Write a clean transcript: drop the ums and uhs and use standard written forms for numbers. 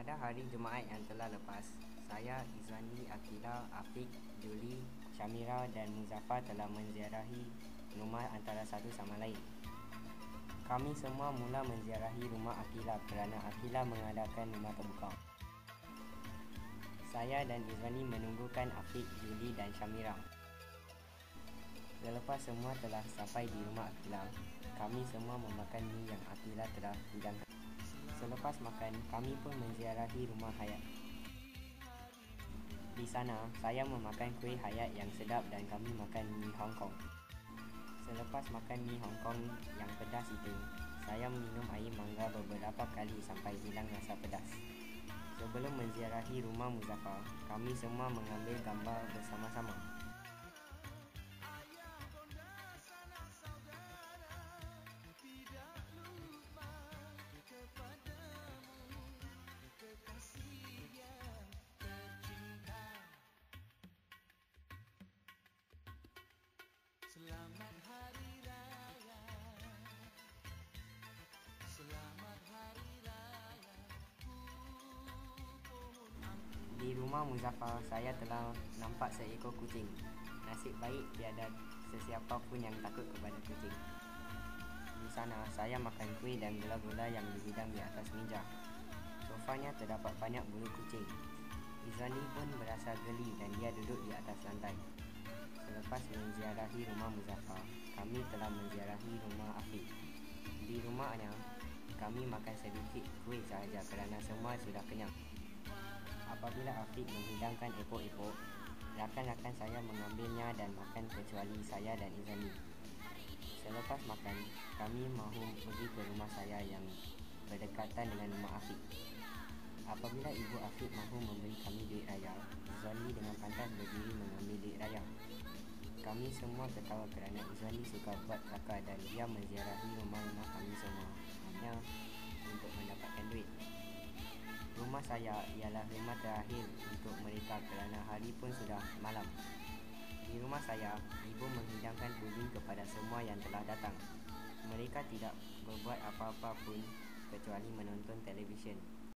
Pada hari Jumaat yang telah lepas, saya, Izwandi, Akila, Afiq, Juli, Syamira dan Muzaffar telah menziarahi rumah antara satu sama lain. Kami semua mula menziarahi rumah Akila kerana Akila mengadakan rumah terbuka. Saya dan Izwandi menunggukan Afiq, Juli dan Syamira. Selepas semua telah sampai di rumah Akila, kami semua memakan mi yang Akila telah hidangkan. Selepas makan, kami pun menziarahi rumah Hayat. Di sana, saya memakan kuih Hayat yang sedap dan kami makan mi Hong Kong. Selepas makan mi Hong Kong yang pedas itu, saya minum air mangga beberapa kali sampai hilang rasa pedas. Sebelum menziarahi rumah Muzaffar, kami semua mengambil gambar bersama-sama. Selamat Hari Raya, Selamat Hari Raya. Di rumah Muzaffar, saya telah nampak seekor kucing. Nasib baik tiada sesiapa pun yang takut kepada kucing. Di sana, saya makan kuih dan gula-gula yang dihidang di atas meja. Sofanya terdapat banyak bulu kucing. Izwandi pun berasa geli dan dia duduk di atas lantai. Selepas menziarahi rumah Muzaffar, kami telah menziarahi rumah Afiq. Di rumahnya, kami makan sedikit kuih sahaja kerana semua sudah kenyang. Apabila Afiq menghidangkan epok-epok, rakan-rakan saya mengambilnya dan makan kecuali saya dan Izwandi. Selepas makan, kami mahu pergi ke rumah saya yang berdekatan dengan rumah Afiq. Apabila ibu Afiq mahu memberi kami duit raya, Izwandi dengan pantas berdiri mengambil duit raya. Kami semua ketawa kerana Izwandi suka buat kelakar dan dia menziarahi rumah-rumah kami semua hanya untuk mendapatkan duit. Rumah saya ialah rumah terakhir untuk mereka kerana hari pun sudah malam. Di rumah saya, ibu menghidangkan puding kepada semua yang telah datang. Mereka tidak berbuat apa-apa pun kecuali menonton televisyen.